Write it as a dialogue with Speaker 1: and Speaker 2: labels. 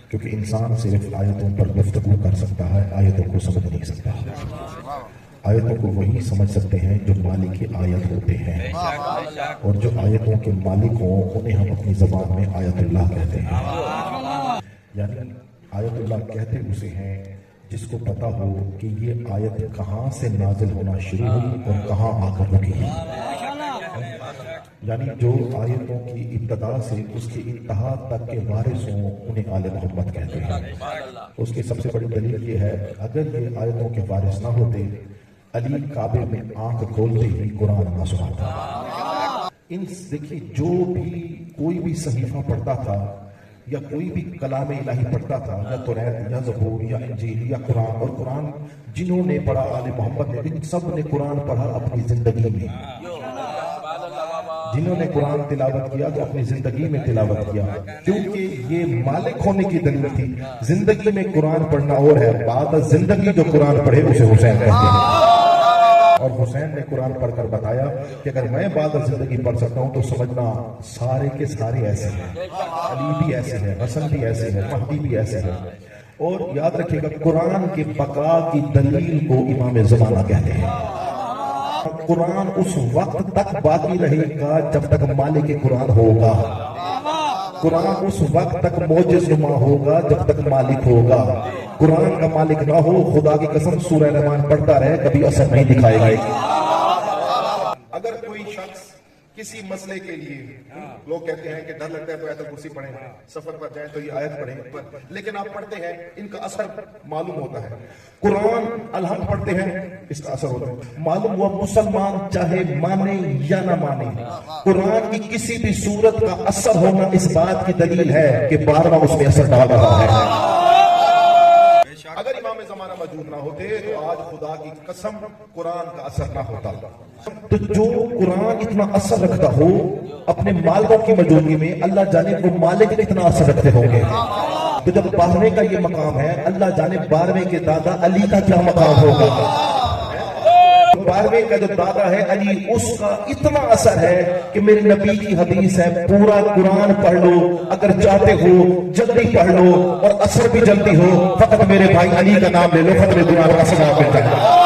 Speaker 1: کیونکہ انسان صرف آیتوں پر گفتگو کر سکتا ہے، آیتوں کو سمجھ نہیں سکتا۔ آیتوں کو وہی سمجھ سکتے ہیں جو مالک آیت ہوتے ہیں، اور جو آیتوں کے مالک ہوں انہیں ہم اپنی زبان میں آیت اللہ کہتے ہیں۔ یعنی آیت اللہ کہتے اسے ہیں جس کو پتا ہو کہ یہ آیت کہاں سے نازل ہونا شروع ہوئی اور کہاں آ کر رکی۔ یعنی جو آیتوں کی ابتدا سے اس کی انتہا تک کے وارث ہوں انہیں آل محمد کہتے ہیں۔ اس کی سب سے بڑی دلیل یہ ہے، اگر یہ آیتوں کے وارث نہ ہوتے، علی کعبے میں آنکھ کھولتے ہی قرآن نہ سناتا۔ دیکھیے، جو بھی کوئی بھی صحیفہ پڑھتا تھا یا کوئی بھی کلام الہی پڑھتا تھا، یا توریت یا زبور یا انجیل یا قرآن، اور قرآن جنہوں نے پڑھا آل محمد نے، ان سب نے قرآن پڑھا اپنی زندگی میں۔ جنہوں نے قرآن تلاوت کیا تو اپنی زندگی میں تلاوت کیا، کیونکہ یہ مالک ہونے کی دلیل تھی۔ زندگی میں قرآن پڑھنا اور ہے، بعد زندگی جو قرآن پڑھے اسے حسین کہتے ہیں۔ اور حسین نے قرآن پڑھ کر بتایا کہ اگر میں بعد زندگی پڑھ سکتا ہوں تو سمجھنا سارے کے سارے ایسے ہیں، علی بھی ایسے ہیں، حسن بھی ایسے ہیں، مہدی بھی ایسے ہیں۔ اور یاد رکھیے گا، قرآن کے بقا کی دلیل کو امام زمانہ کہتے ہیں۔ قرآن اس وقت تک باقی رہے گا جب تک مالک قرآن ہوگا۔ قرآن اس وقت تک معجز نما ہوگا جب تک مالک ہوگا۔ قرآن کا مالک نہ ہو، خدا کی قسم سورہ رحمان پڑھتا رہے کبھی اثر نہیں دکھائے گا۔ اگر کوئی شخص کسی مسئلے کے لیے، لوگ کہتے ہیں کہ ڈر لگتا ہے تو آیت الکرسی پڑھیں، سفر پر جائیں تو یہ آیت پڑھیں، لیکن آپ پڑھتے ہیں ان کا اثر معلوم ہوتا ہے۔ قرآن الحمد پڑھتے ہیں، اس کا اثر ہوتا ہے۔ معلوم ہوا مسلمان چاہے مانے یا نہ مانے، قرآن کی کسی بھی صورت کا اثر ہونا اس بات کی دلیل ہے کہ بارہواں اس میں اثر ڈال رہا ہے۔ اگر امام زمانہ موجود نہ ہوتے تو آج خدا کی قسم قرآن کا اثر نہ ہوتا۔ تو جو قرآن اتنا اثر رکھتا ہو اپنے مالکوں کی موجودگی میں، اللہ جانے وہ مالک اتنا اثر رکھتے ہوں گے۔ تو جب 12ویں کا یہ مقام ہے، اللہ جانے 12ویں کے دادا علی کا کیا مقام ہوگا۔ 12ویں کا جو دادا ہے علی، اس کا اتنا اثر ہے کہ میرے نبی کی حدیث ہے، پورا قرآن پڑھ لو، اگر چاہتے ہو جلدی پڑھ لو اور اثر بھی جلدی ہو، فقط میرے بھائی علی کا نام لے لو، ختم قرآن کا ثواب ملتا ہے۔